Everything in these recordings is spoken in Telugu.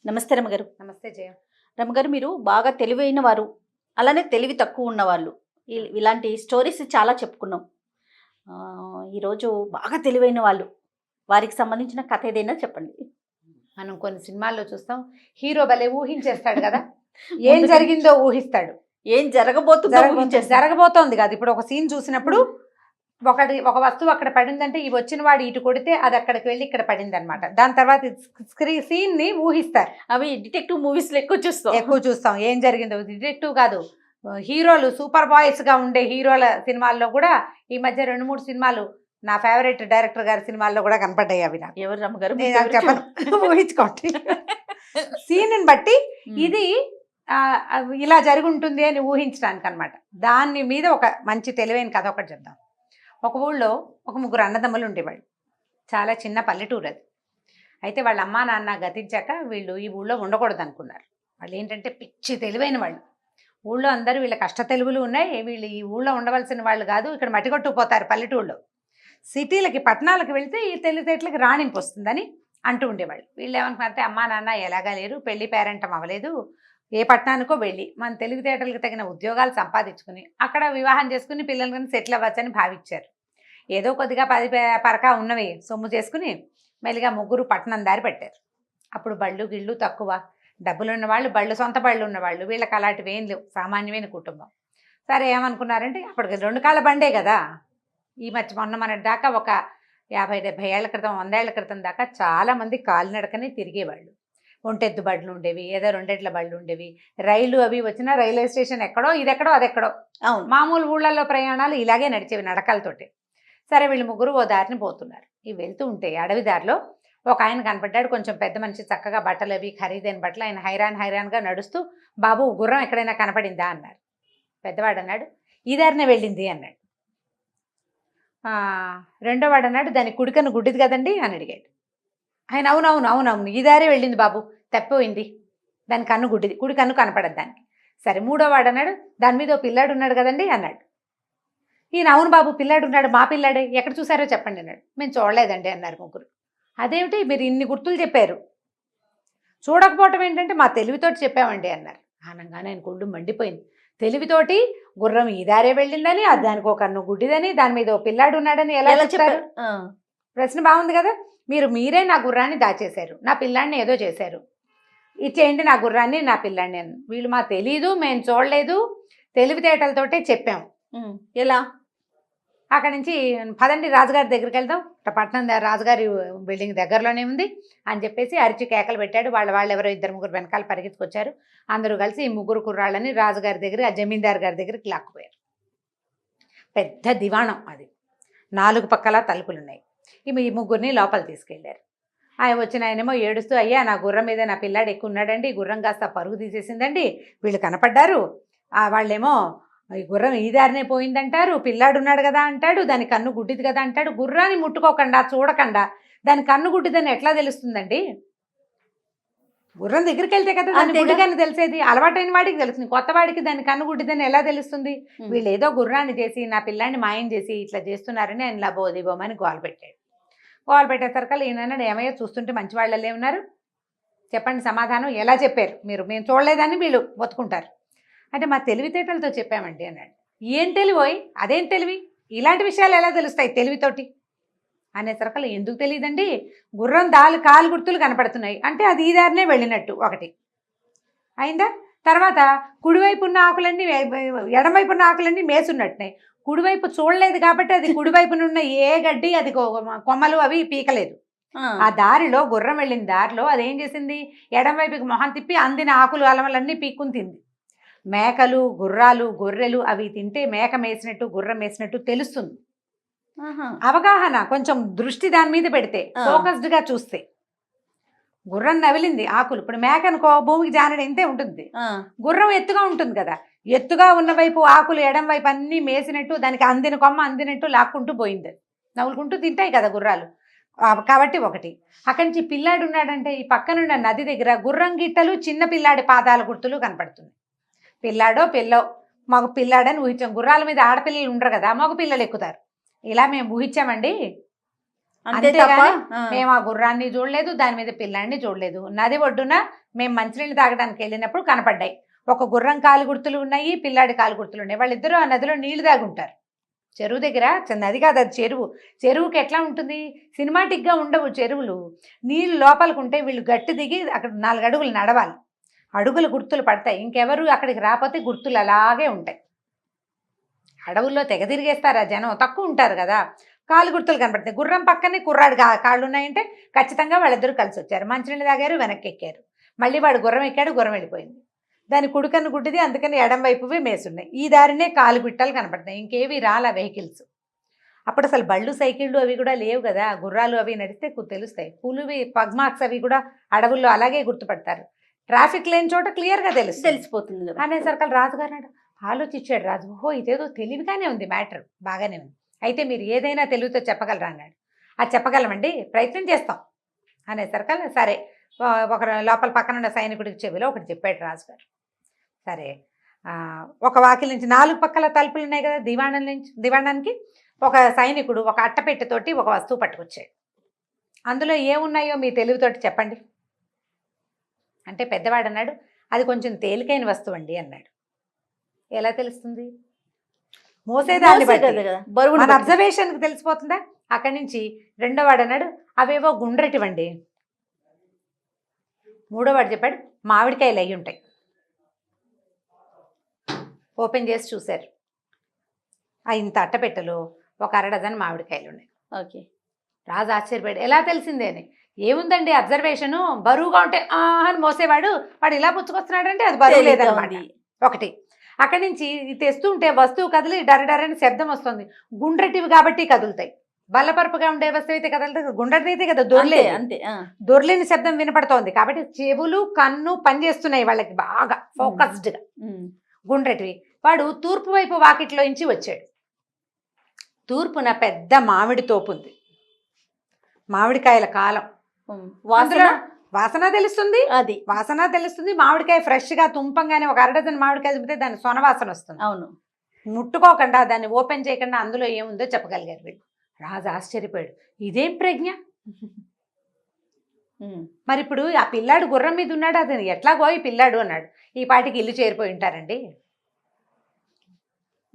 నమస్తే రమగారు. నమస్తే జయ. రమగారు, మీరు బాగా తెలివైన వారు, అలానే తెలివి తక్కువ ఉన్నవాళ్ళు. ఇలాంటి స్టోరీస్ చాలా చెప్పుకున్నాం. ఈరోజు బాగా తెలివైన వాళ్ళు, వారికి సంబంధించిన కథ ఏదైనా చెప్పండి. మనం కొన్ని సినిమాల్లో చూస్తాం, హీరో భలే ఊహించేస్తాడు కదా. ఏం జరిగిందో ఊహిస్తాడు, ఏం జరగబోతుందో జరగబోతోంది కదా. ఇప్పుడు ఒక సీన్ చూసినప్పుడు ఒక వస్తువు అక్కడ పడిందంటే ఈ వచ్చిన వాడు ఇటు కొడితే అది అక్కడికి వెళ్ళి ఇక్కడ పడింది అనమాట. దాని తర్వాత సీన్ ని ఊహిస్తారు. అవి డిటెక్టివ్ మూవీస్ లో ఎక్కువ చూస్తాం. ఏం జరిగిందో డిటెక్టివ్ కాదు, హీరోలు సూపర్ బాయ్స్ గా ఉండే హీరోల సినిమాల్లో కూడా ఈ మధ్య 2-3 సినిమాలు నా ఫేవరెట్ డైరెక్టర్ గారి సినిమాల్లో కూడా కనపడ్డాయి. అవి నాకు ఎవరు రమగారు చెప్పను, ఊహించుకోండి. సీన్ బట్టి ఇది ఇలా జరిగి ఉంటుంది అని ఊహించడానికి అనమాట. దాని మీద ఒక మంచి తెలివైన కథ ఒకటి చెప్దాం. ఒక ఊళ్ళో ఒక 3 అన్నదమ్ములు ఉండేవాళ్ళు. చాలా చిన్న పల్లెటూరు అది. అయితే వాళ్ళ అమ్మా నాన్న గతించాక వీళ్ళు ఈ ఊళ్ళో ఉండకూడదు అనుకున్నారు. వాళ్ళు ఏంటంటే పిచ్చి తెలివైన వాళ్ళు. ఊళ్ళో అందరూ వీళ్ళ కష్ట తెలుగులు ఉన్నాయి, వీళ్ళు ఈ ఊళ్ళో ఉండవలసిన వాళ్ళు కాదు, ఇక్కడ మట్టికొట్టుకుపోతారు పల్లెటూళ్ళలో. సిటీలకి పట్టణాలకు వెళ్తే ఈ తెలివితేటలకి రాణింపు వస్తుందని అంటూ ఉండేవాళ్ళు. వీళ్ళు ఏమనుకున్నారంటే అమ్మా నాన్న ఎలాగా లేరు, పెళ్లి పేరెంటం అవ్వలేదు, ఏ పట్టణానికో వెళ్ళి మన తెలివితేటలకు తగిన ఉద్యోగాలు సంపాదించుకుని అక్కడ వివాహం చేసుకుని పిల్లలని సెటిల్ అవ్వచ్చని భావించారు. ఏదో కొద్దిగా 10 పరకా ఉన్నవి సొమ్ము చేసుకుని మెల్లిగా 3 పట్టణం దారి పెట్టారు. అప్పుడు బళ్ళు గిళ్ళు తక్కువ, డబ్బులున్న వాళ్ళు, సొంత బళ్ళు ఉన్నవాళ్ళు. వీళ్ళకి అలాంటివి ఏం లేవు, సామాన్యమైన కుటుంబం. సరే ఏమనుకున్నారంటే అప్పటికి 2 కాళ్ళ బండే కదా. ఈ మొన్నటి దాకా ఒక 50-70 ఏళ్ల క్రితం, 100 ఏళ్ల క్రితం దాకా చాలామంది కాలినడకనే తిరిగేవాళ్ళు. ఒంటెద్దు బళ్ళు ఉండేవి, ఏదో 2 ఎడ్ల బళ్ళు ఉండేవి. రైలు అవి వచ్చినా రైల్వే స్టేషన్ ఎక్కడో, ఇదెక్కడో అదెక్కడో. అవును, మామూలు ఊళ్ళల్లో ప్రయాణాలు ఇలాగే నడిచేవి నడకలతోటి. సరే వీళ్ళు 3 ఓ దారిని పోతున్నారు. ఇవి వెళ్తూ ఉంటే అడవి దారిలో ఒక ఆయన కనపడ్డాడు. కొంచెం పెద్ద మనిషి, చక్కగా బట్టలు అవి ఖరీదైన బట్టలు. ఆయన హైరాన్గా నడుస్తూ, బాబు గుర్రం ఎక్కడైనా కనపడిందా అన్నారు. పెద్దవాడు అన్నాడు, ఈ దారినే వెళ్ళింది అన్నాడు. రెండో వాడు అన్నాడు, దాని కుడికన్ను గుడ్డిది కదండి అని అడిగాడు. ఆయన అవునవును ఈ దారే వెళ్ళింది బాబు, తప్పిపోయింది, దాని కన్ను గుడ్డిది, కుడి కన్ను కనపడదు దానికి. సరే మూడో వాడు అన్నాడు, దాని మీద ఓ పిల్లాడు ఉన్నాడు కదండి అన్నాడు. ఈయన అవును బాబు పిల్లాడు ఉన్నాడు, మా పిల్లాడే, ఎక్కడ చూసారో చెప్పండి అన్నాడు. మేము చూడలేదండి అన్నారు 3. అదేమిటి మీరు ఇన్ని గుర్తులు చెప్పారు, చూడకపోవటం ఏంటంటే మా తెలివితోటి చెప్పామండి అన్నారు. అనగానే ఆయన కొళ్ళు మండిపోయింది. తెలివితోటి గుర్రం ఈ దారే వెళ్ళిందని, అది దానికి ఒక కన్ను గుడ్డిదని, దాని మీద ఓ పిల్లాడు ఉన్నాడని ఎలా చెప్తారు? ప్రశ్న బాగుంది కదా. మీరే నా గుర్రాన్ని దాచేశారు, నా పిల్లాడిని ఏదో చేశారు, ఇచ్చేయండి నా గుర్రాన్ని నా పిల్లాడిని అని. వీళ్ళు మా తెలీదు, మేము చూడలేదు, తెలివితేటలతోటే చెప్పాము. ఎలా? అక్కడి నుంచి పదండి రాజుగారి దగ్గరికి వెళ్దాం, పట్టణం రాజుగారి బిల్డింగ్ దగ్గరలోనే ఉంది అని చెప్పేసి అరిచి కేకలు పెట్టాడు. వాళ్ళు ఎవరో 2-3 వెనకాల పరిగెత్తుకొచ్చారు. అందరూ కలిసి ఈ 3 కుర్రాళ్ళని రాజుగారి దగ్గర, ఆ జమీందారు గారి దగ్గరికి లాక్కుపోయారు. పెద్ద దివాణం అది, 4 పక్కల తలుపులున్నాయి. ఈ 3 లోపల తీసుకెళ్లారు. ఆయన వచ్చిన ఆయనేమో ఏడుస్తూ, అయ్యా నా గుర్రం మీద నా పిల్లాడు ఎక్కువ ఉన్నాడండి, గుర్రం కాస్త పరుగు తీసేసిందండి, వీళ్ళు కనపడ్డారు, వాళ్ళేమో ఈ గుర్రం ఈ దారినే పోయిందంటారు, పిల్లాడు ఉన్నాడు కదా అంటాడు, దాని కన్ను గుడ్డిది కదా అంటాడు. గుర్రాన్ని ముట్టుకోకుండా చూడకుండా దాని కన్ను గుడ్డిదని ఎట్లా తెలుస్తుందండి? గుర్రం దగ్గరికి వెళ్తే కదా దాని గుడ్డిదని తెలిసేది. అలవాటైన వాడికి తెలుస్తుంది, కొత్త వాడికి దాని కన్ను గుడ్డిదని ఎలా తెలుస్తుంది? వీళ్ళు ఏదో గుర్రాన్ని చేసి నా పిల్లాన్ని మాయం చేసి ఇట్లా చేస్తున్నారని ఆయన లబోదిబోమని గోల పెట్టాడు. గోల పెట్టేసరికి ఈయన ఏమయ్యో చూస్తుంటే మంచి వాళ్ళే ఉన్నారు, చెప్పండి సమాధానం ఎలా చెప్పారు మీరు? మేము చూడలేదని వీళ్ళు బతుకుంటారు అంటే మా తెలివితేటలతో చెప్పామండి అన్నాడు. ఏం తెలివోయ్, అదేం తెలివి, ఇలాంటి విషయాలు ఎలా తెలుస్తాయి తెలివితోటి అనేసరికి ఎందుకు తెలియదండి, గుర్రం కాలు గుర్తులు కనపడుతున్నాయి అంటే అది ఈ దారినే వెళ్ళినట్టు ఒకటి అయిందా. తర్వాత కుడివైపు ఉన్న ఆకులన్నీ ఎడమవైపు ఉన్న ఆకులన్నీ మేసున్నట్టున్నాయి. కుడివైపు చూడలేదు కాబట్టి అది కుడివైపునున్న ఏ గడ్డి అది కొమ్మలు అవి పీకలేదు. ఆ దారిలో గుర్రం వెళ్ళిన దారిలో అదేం చేసింది, ఎడమవైపుకి మొహం తిప్పి అందిన ఆకులు అలమలన్నీ పీక్కుని తింది. మేకలు, గుర్రాలు, గొర్రెలు అవి తింటే మేక మేసినట్టు గుర్రం మేసినట్టు తెలుస్తుంది. అవగాహన, కొంచెం దృష్టి దాని మీద పెడితే, ఫోకస్డ్గా చూస్తే. గుర్రం నవిలింది ఆకులు. ఇప్పుడు మేక అనుకో భూమికి జానడి ఇంతే ఉంటుంది, గుర్రం ఎత్తుగా ఉంటుంది కదా, ఎత్తుగా ఉన్న వైపు ఆకులు ఎడం వైపు అన్నీ మేసినట్టు దానికి అందిన కొమ్మ అందినట్టు లాక్కుంటూ పోయింది. నవ్వులుకుంటూ తింటాయి కదా గుర్రాలు. కాబట్టి ఒకటి. అక్కడి నుంచి పిల్లాడు ఉన్నాడంటే ఈ పక్కనున్న నది దగ్గర గుర్రం గిట్టలు, చిన్న పిల్లాడి పాదాల గుర్తులు కనపడుతుంది. పిల్లాడో పిల్లో, మగ పిల్లాడని ఊహించాం. గుర్రాల మీద ఆడపిల్లలు ఉండరు కదా, మగ పిల్లలు ఎక్కుతారు. ఇలా మేము ఊహించామండి. అంతే తప్ప అంతేగాని మేము ఆ గుర్రాన్ని చూడలేదు, దాని మీద పిల్లాన్ని చూడలేదు. నది ఒడ్డున మేము మంచినీళ్ళు తాగడానికి వెళ్ళినప్పుడు కనపడ్డాయి. ఒక గుర్రం కాలు గుర్తులు ఉన్నాయి, పిల్లాడి కాలు గుర్తులు ఉన్నాయి. వాళ్ళిద్దరూ ఆ నదిలో నీళ్లు తాగుంటారు. చెరువు దగ్గర, నది కాదు అది చెరువు. చెరువుకి ఎట్లా ఉంటుంది, సినిమాటిక్గా ఉండవు చెరువులు. నీళ్ళు లోపలికి ఉంటే వీళ్ళు గట్టి దిగి అక్కడ 4 అడుగులు నడవాలి. అడుగులు గుర్తులు పడతాయి. ఇంకెవరు అక్కడికి రాకపోతే గుర్తులు అలాగే ఉంటాయి. అడవుల్లో తెగ తిరిగేస్తారు ఆ జనం, తక్కువ ఉంటారు కదా. కాలు గుర్తులు కనపడతాయి. గుర్రం పక్కనే కుర్రాడు కాళ్ళు ఉన్నాయంటే ఖచ్చితంగా వాళ్ళిద్దరూ కలిసి వచ్చారు. మంచినీళ్ళు తాగారు, వెనక్కి ఎక్కారు. మళ్ళీ వాడు గుర్రం ఎక్కాడు, గుర్రం వెళ్ళిపోయింది. దాని కుడికన్ను గుడ్డిది, అందుకని ఎడం వైపువే మేసున్నాయి. ఈ దారినే కాలు గుట్టలు కనపడతాయి. ఇంకేవి రాలా వెహికల్స్. అప్పుడు అసలు బళ్ళు సైకిళ్ళు అవి కూడా లేవు కదా. గుర్రాలు అవి నడిస్తే తెలుస్తాయి. పులివి పగ్మార్క్స్ అవి కూడా అడవుల్లో అలాగే గుర్తుపడతారు. ట్రాఫిక్ లేని చోట క్లియర్గా తెలిసిపోతుంది కదా. అనేసరికి రాజుగారు నాడు ఆలోచించాడు. రాజు, ఓహో ఇదేదో తెలివిగానే ఉంది, మ్యాటర్ బాగానే ఉంది. అయితే మీరు ఏదైనా తెలివితో చెప్పగలరా అన్నాడు. అది చెప్పగలమండి, ప్రయత్నం చేస్తాం అనేసరికి సరే ఒక లోపల పక్కన ఉన్న సైనికుడికి చెవిలో ఒకటి చెప్పాడు రాజుగారు. సరే ఒక వాకిలి నుంచి 4 పక్కల తలుపులు ఉన్నాయి కదా దివాణానికి. ఒక సైనికుడు ఒక అట్టపెట్టెతోటి ఒక వస్తువు పట్టుకొచ్చాడు. అందులో ఏమున్నాయో మీ తెలివితోటి చెప్పండి అంటే పెద్దవాడు అన్నాడు, అది కొంచెం తేలికైన వస్తువు అండి అన్నాడు. ఎలా తెలుస్తుంది? మోసేదాన్ని బట్టి కదా, బరువు మన అబ్జర్వేషన్కి తెలిసిపోతుందా? అక్కడి నుంచి రెండోవాడు అన్నాడు, అవేవో గుండ్రటివండి. మూడోవాడు చెప్పాడు, మామిడికాయలు అయి ఉంటాయి. ఓపెన్ చేసి చూశారు. ఇంత అట్టపెట్టెలో ఒక 1/2 డజన్ మామిడికాయలు ఉన్నాయి. ఓకే. రాజు ఆశ్చర్యపోయాడు, ఎలా తెలిసిందే అని. ఏముందండి అబ్జర్వేషను, బరువుగా ఉంటే అని మోసేవాడు, వాడు ఇలా పుచ్చుకొస్తున్నాడంటే అది బరువు లేదన్నమాట. ఒకటి. అక్కడి నుంచి తెస్తుంటే వస్తువు కదిలి డరడరని శబ్దం వస్తుంది. గుండ్రటివి కాబట్టి కదులుతాయి. బల్లపరుపుగా ఉండే వస్తువు అయితే కదలదు, గుండ్రదైతే కదా దొర్లే. అంతే, దొర్లేని శబ్దం వినపడుతోంది కాబట్టి చెవులు కన్ను పనిచేస్తున్నాయి వాళ్ళకి బాగా ఫోకస్డ్గా. గుండ్రటివి. వాడు తూర్పు వైపు వాకిట్లోంచి వచ్చాడు. తూర్పున పెద్ద మామిడి తోపు ఉంది. మామిడికాయల కాలం. వాసన తెలుస్తుంది, అది వాసన తెలుస్తుంది. మామిడికాయ ఫ్రెష్గా తుంపంగానే ఒక 1/2 డజన్ మామిడికాయ తింటే దాని సొనవాసన వస్తుంది. అవును. ముట్టుకోకుండా దాన్ని ఓపెన్ చేయకుండా అందులో ఏముందో చెప్పగలిగారు వీళ్ళు. రాజు ఆశ్చర్యపోయాడు, ఇదేం ప్రజ్ఞ. మరి ఇప్పుడు ఆ పిల్లాడు గుర్రం మీద ఉన్నాడు, అతను ఎట్లాగో ఈ పిల్లాడు అన్నాడు. ఈ పాటికి ఇల్లు చేరిపోయి ఉంటారండి.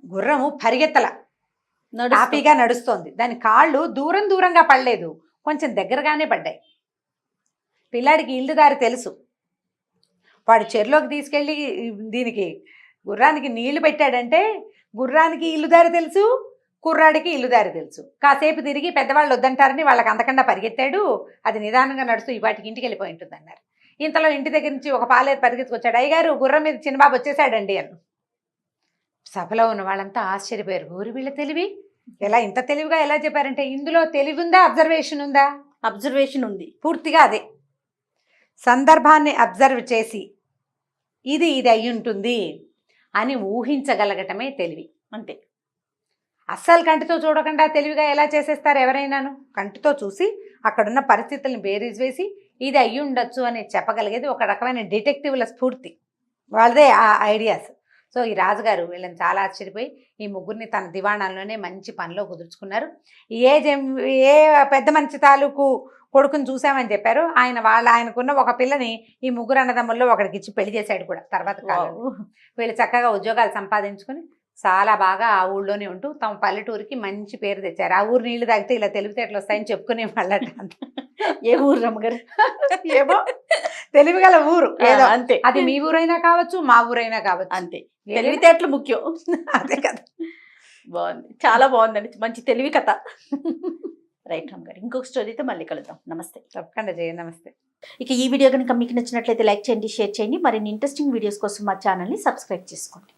గుర్రము పరిగెత్తల, హ్యాపీగా నడుస్తోంది. దాని కాళ్ళు దూరంగా పడలేదు, కొంచెం దగ్గరగానే పడ్డాయి. పిల్లాడికి ఇల్లు దారి తెలుసు. వాడు చెరులోకి తీసుకెళ్ళి దీనికి గుర్రానికి నీళ్లు పెట్టాడంటే గుర్రానికి ఇల్లు దారి తెలుసు, కుర్రాడికి ఇల్లు దారి తెలుసు. కాసేపు తిరిగి పెద్దవాళ్ళు వద్దంటారని వాళ్ళకి అంతకన్నా పరిగెత్తాడు. అది నిదానంగా నడుస్తూ ఈ వాటికి ఇంటికి వెళ్ళిపోయి ఉంటుంది అన్నారు. ఇంతలో ఇంటి దగ్గర నుంచి ఒక పాలేరు పరిగెత్తుకొచ్చాడు. అయ్యగారు గుర్రం మీద చిన్నబాబు వచ్చేసాడండి అని. సభలో ఉన్న వాళ్ళంతా ఆశ్చర్యపోయారు. ఊరి వీళ్ళ తెలివి ఎలా ఇంత తెలివిగా ఎలా చెప్పారంటే, ఇందులో తెలివి ఉందా, అబ్జర్వేషన్ ఉందా? అబ్జర్వేషన్ ఉంది, పూర్తిగా అదే. సందర్భాన్ని అబ్జర్వ్ చేసి ఇది అయి ఉంటుంది అని ఊహించగలగటమే తెలివి. అంతే. అస్సలు కంటితో చూడకుండా తెలివిగా ఎలా చేసేస్తారు ఎవరైనాను? కంటితో చూసి అక్కడున్న పరిస్థితులను బేరీజ్ వేసి ఇది అయ్యి ఉండొచ్చు అని చెప్పగలిగేది ఒక రకమైన డిటెక్టివ్ల స్ఫూర్తి, వాళ్ళదే ఆ ఐడియాస్. సో ఈ రాజుగారు వీళ్ళని చాలా ఆశ్చర్యపోయి ఈ ముగ్గురిని తన దివాణాల్లోనే మంచి పనిలో కుదుర్చుకున్నారు. ఏ పెద్ద మంచి తాలూకు కొడుకుని చూసామని చెప్పారు. ఆయనకున్న ఒక పిల్లని ఈ ముగ్గురు అన్నదమ్ముల్లో ఒకడికి ఇచ్చి పెళ్లి చేశాడు కూడా తర్వాత కాలంలో. వీళ్ళు చక్కగా ఉద్యోగాలు సంపాదించుకుని చాలా బాగా ఆ ఊళ్ళోనే ఉంటూ తమ పల్లెటూరికి మంచి పేరు తెచ్చారు. ఆ ఊరు నీళ్లు తాగితే ఇలా తెలివితేటలు వస్తాయని చెప్పుకునే వాళ్ళట. ఏ ఊరు రమ్మగారు? ఏమో తెలివిగల ఊరు ఏదో, అంతే. అది మీ ఊరైనా కావచ్చు, మా ఊరైనా కావచ్చు, అంతే. తెలివితేటలు ముఖ్యం. అదే కదా. బాగుంది, చాలా బాగుందండి, మంచి తెలివి కథ. రైట్ రామ్ గారు, ఇంకొక స్టోరీతో మళ్ళీ కలుద్దాం. నమస్తే. తప్పకుండా చేయ. నమస్తే. ఇక ఈ వీడియో కనుక మీకు నచ్చినట్లయితే లైక్ చేయండి, షేర్ చేయండి. మరిన్ని ఇంట్రెస్టింగ్ వీడియోస్ కోసం మా ఛానల్ని సబ్స్క్రైబ్ చేసుకోండి.